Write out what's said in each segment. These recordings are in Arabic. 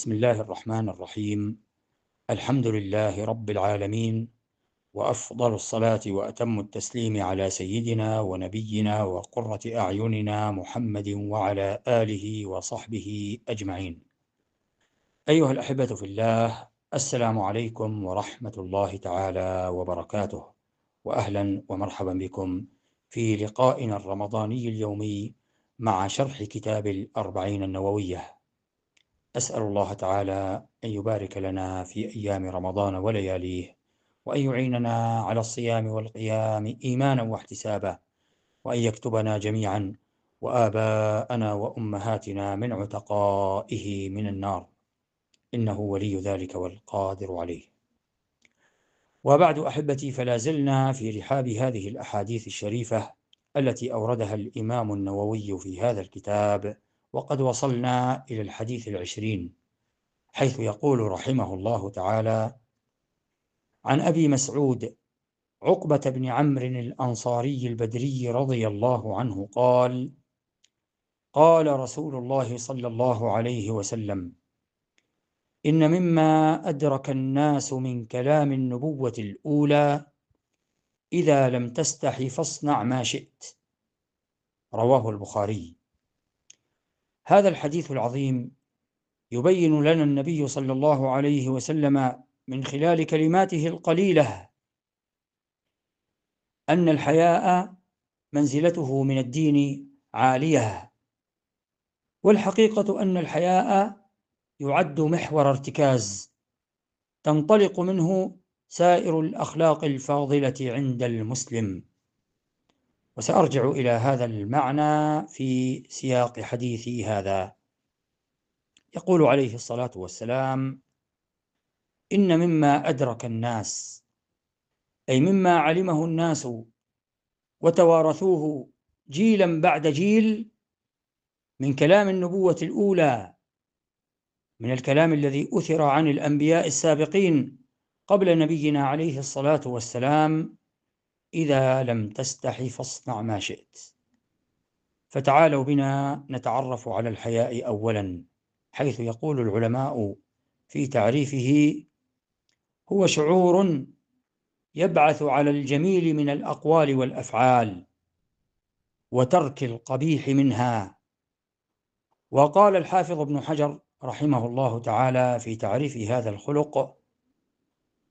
بسم الله الرحمن الرحيم. الحمد لله رب العالمين، وأفضل الصلاة وأتم التسليم على سيدنا ونبينا وقرة أعيننا محمد وعلى آله وصحبه أجمعين. أيها الأحبة في الله، السلام عليكم ورحمة الله تعالى وبركاته، وأهلا ومرحبا بكم في لقائنا الرمضاني اليومي مع شرح كتاب الأربعين النووية. أسأل الله تعالى أن يبارك لنا في أيام رمضان ولياليه، وأن يعيننا على الصيام والقيام إيمانا واحتسابا، وأن يكتبنا جميعا وآباءنا وأمهاتنا من عتقائه من النار، إنه ولي ذلك والقادر عليه. وبعد أحبتي، فلا زلنا في رحاب هذه الأحاديث الشريفة التي أوردها الإمام النووي في هذا الكتاب، وقد وصلنا إلى الحديث 20، حيث يقول رحمه الله تعالى: عن أبي مسعود عقبة بن عمرو الأنصاري البدري رضي الله عنه قال: قال رسول الله صلى الله عليه وسلم: إن مما أدرك الناس من كلام النبوة الأولى إذا لم تستح فاصنع ما شئت. رواه البخاري. هذا الحديث العظيم يبين لنا النبي صلى الله عليه وسلم من خلال كلماته القليلة أن الحياء منزلته من الدين عالية، والحقيقة أن الحياء يعد محور ارتكاز تنطلق منه سائر الأخلاق الفاضلة عند المسلم، وسأرجع إلى هذا المعنى في سياق حديثي هذا. يقول عليه الصلاة والسلام: إن مما أدرك الناس، أي مما علمه الناس وتوارثوه جيلا بعد جيل من كلام النبوة الأولى، من الكلام الذي أثر عن الأنبياء السابقين قبل نبينا عليه الصلاة والسلام: إذا لم تستح فاصنع ما شئت. فتعالوا بنا نتعرف على الحياء أولا، حيث يقول العلماء في تعريفه: هو شعور يبعث على الجميل من الأقوال والأفعال وترك القبيح منها. وقال الحافظ ابن حجر رحمه الله تعالى في تعريف هذا الخلق: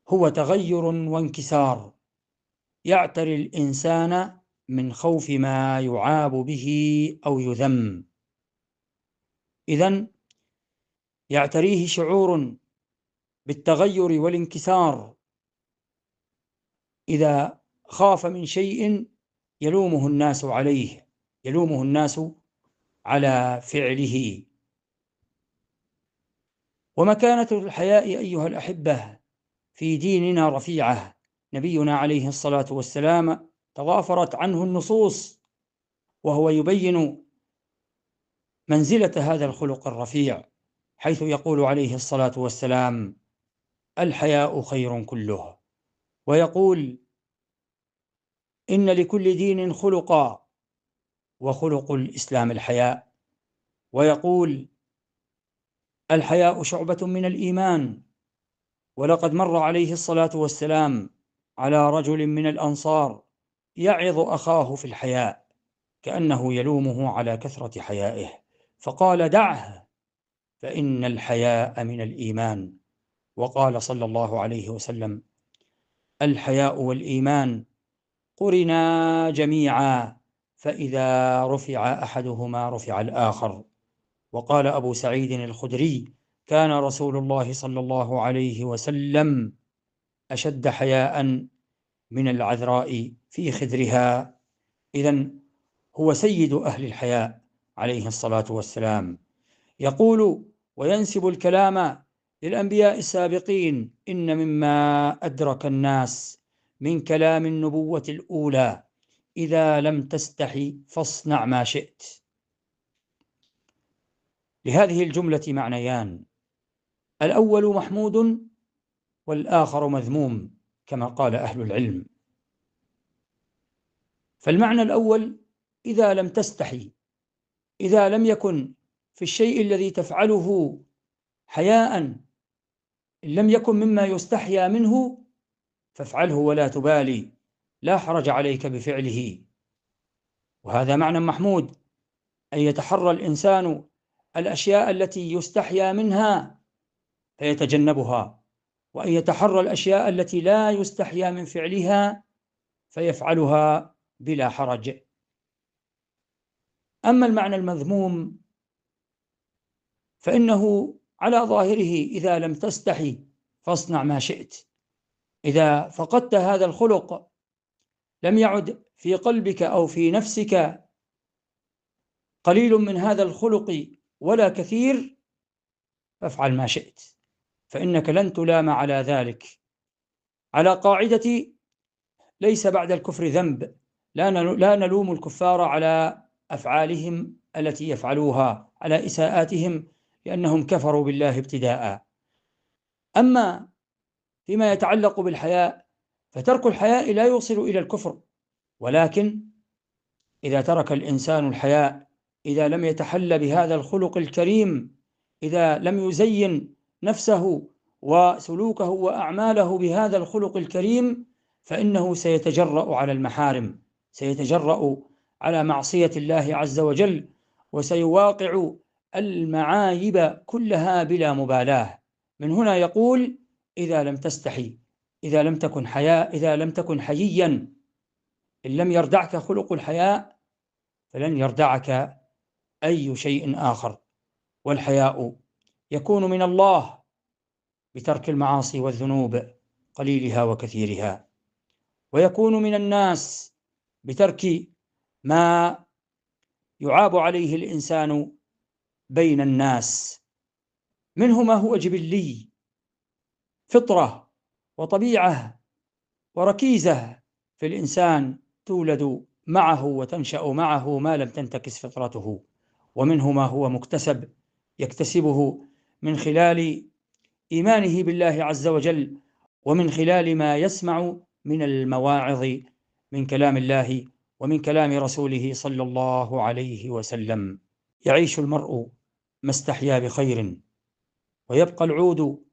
هو تغير وانكسار يعتري الإنسان من خوف ما يعاب به أو يذم. إذن يعتريه شعور بالتغير والانكسار إذا خاف من شيء يلومه الناس عليه، يلومه الناس على فعله. ومكانة الحياء أيها الأحبة في ديننا رفيعة. نبينا عليه الصلاة والسلام تضافرت عنه النصوص وهو يبين منزلة هذا الخلق الرفيع، حيث يقول عليه الصلاة والسلام: الحياء خير كله. ويقول: إن لكل دين خلقا وخلق الإسلام الحياء. ويقول: الحياء شعبة من الإيمان. ولقد مر عليه الصلاة والسلام على رجل من الأنصار يعظ أخاه في الحياء، كأنه يلومه على كثرة حيائه، فقال: دعه فإن الحياء من الإيمان. وقال صلى الله عليه وسلم: الحياء والإيمان قرنا جميعا، فإذا رفع أحدهما رفع الآخر. وقال أبو سعيد الخدري: كان رسول الله صلى الله عليه وسلم أشد حياء من العذراء في خدرها. إذن هو سيد أهل الحياء عليه الصلاة والسلام. يقول وينسب الكلام للأنبياء السابقين: إن مما أدرك الناس من كلام النبوة الأولى إذا لم تستحي فاصنع ما شئت. لهذه الجملة معنيان: الأول محمود والآخر مذموم، كما قال أهل العلم. فالمعنى الأول: إذا لم تستحي، إذا لم يكن في الشيء الذي تفعله حياء إن لم يكن مما يستحيا منه فافعله ولا تبالي، لا حرج عليك بفعله. وهذا معنى محمود، أن يتحرى الإنسان الأشياء التي يستحيا منها فيتجنبها، وأن يتحرى الأشياء التي لا يستحيا من فعلها فيفعلها بلا حرج. أما المعنى المذموم فإنه على ظاهره: إذا لم تستحي فاصنع ما شئت. إذا فقدت هذا الخلق لم يعد في قلبك أو في نفسك قليل من هذا الخلق ولا كثير، فافعل ما شئت، فإنك لن تلام على ذلك. على قاعدة ليس بعد الكفر ذنب، لا نلوم الكفار على أفعالهم التي يفعلوها، على إساءاتهم، لأنهم كفروا بالله ابتداء. أما فيما يتعلق بالحياء فترك الحياء لا يوصل إلى الكفر، ولكن إذا ترك الإنسان الحياء، إذا لم يتحل بهذا الخلق الكريم، إذا لم يزين نفسه وسلوكه وأعماله بهذا الخلق الكريم، فإنه سيتجرأ على المحارم، سيتجرأ على معصية الله عز وجل، وسيواقع المعايب كلها بلا مبالاة. من هنا يقول: إذا لم تستحي، إذا لم تكن حياء، إذا لم تكن حييا، إن لم يردعك خلق الحياء فلن يردعك أي شيء آخر. والحياء يكون من الله بترك المعاصي والذنوب قليلها وكثيرها، ويكون من الناس بترك ما يعاب عليه الإنسان بين الناس، منه ما هو جبلي، فطرة وطبيعة وركيزة في الإنسان، تولد معه وتنشأ معه ما لم تنتكس فطرته، ومنه ما هو مكتسب يكتسبه من خلال إيمانه بالله عز وجل، ومن خلال ما يسمع من المواعظ من كلام الله ومن كلام رسوله صلى الله عليه وسلم. يعيش المرء ما استحيا بخير، ويبقى العود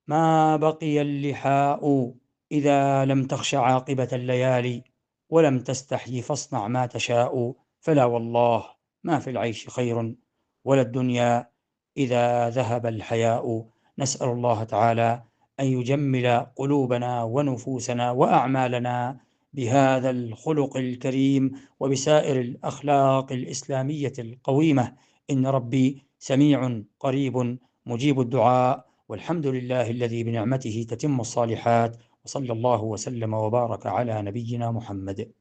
ما بقي اللحاء، إذا لم تخش عاقبة الليالي ولم تستحي فاصنع ما تشاء. فلا والله ما في العيش خير ولا الدنيا إذا ذهب الحياء. نسأل الله تعالى أن يجمل قلوبنا ونفوسنا وأعمالنا بهذا الخلق الكريم وبسائر الأخلاق الإسلامية القويمة. إن ربي سميع قريب مجيب الدعاء، والحمد لله الذي بنعمته تتم الصالحات، وصلى الله وسلم وبارك على نبينا محمد.